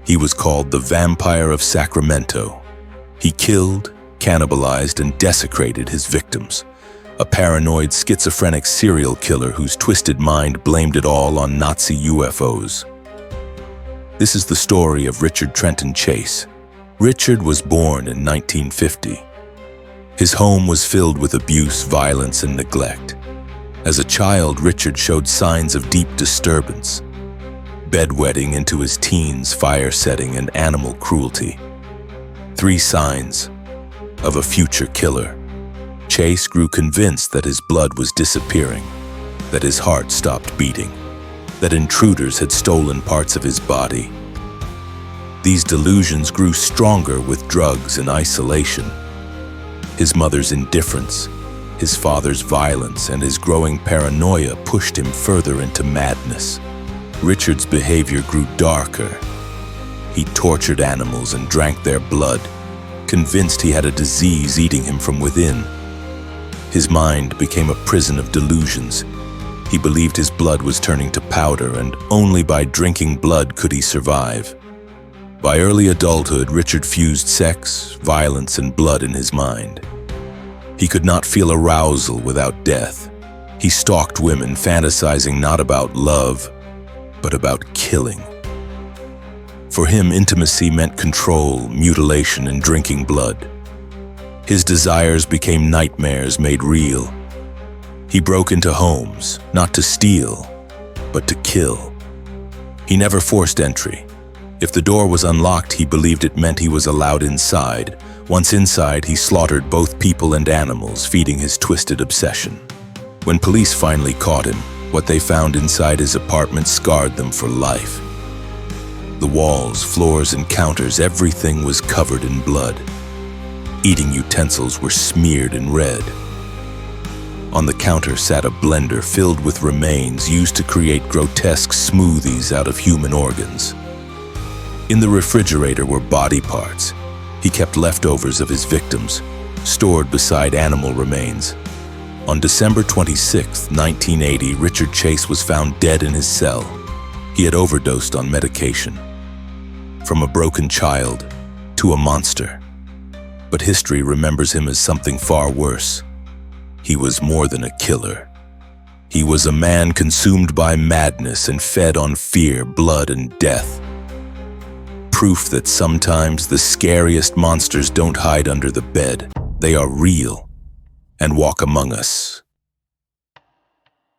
He was called the Vampire of Sacramento. He killed, cannibalized, and desecrated his victims. A paranoid, schizophrenic serial killer whose twisted mind blamed it all on Nazi UFOs. This is the story of Richard Trenton Chase. Richard was born in 1950. His home was filled with abuse, violence, and neglect. As a child, Richard showed signs of deep disturbance. Bedwetting into his teens, fire setting, and animal cruelty. 3 signs of a future killer. Chase grew convinced that his blood was disappearing, that his heart stopped beating, that intruders had stolen parts of his body. These delusions grew stronger with drugs and isolation. His mother's indifference, his father's violence, and his growing paranoia pushed him further into madness. Richard's behavior grew darker. He tortured animals and drank their blood, convinced he had a disease eating him from within. His mind became a prison of delusions. He believed his blood was turning to powder, and only by drinking blood could he survive. By early adulthood, Richard fused sex, violence, and blood in his mind. He could not feel arousal without death. He stalked women, fantasizing not about love, but about killing. For him, intimacy meant control, mutilation, and drinking blood. His desires became nightmares made real. He broke into homes, not to steal, but to kill. He never forced entry. If the door was unlocked, he believed it meant he was allowed inside. Once inside, he slaughtered both people and animals, feeding his twisted obsession. When police finally caught him, what they found inside his apartment scarred them for life. The walls, floors, and counters, everything was covered in blood. Eating utensils were smeared in red. On the counter sat a blender filled with remains used to create grotesque smoothies out of human organs. In the refrigerator were body parts. He kept leftovers of his victims, stored beside animal remains. On December 26, 1980, Richard Chase was found dead in his cell. He had overdosed on medication. From a broken child to a monster. But history remembers him as something far worse. He was more than a killer. He was a man consumed by madness and fed on fear, blood, and death. Proof that sometimes the scariest monsters don't hide under the bed. They are real and walk among us.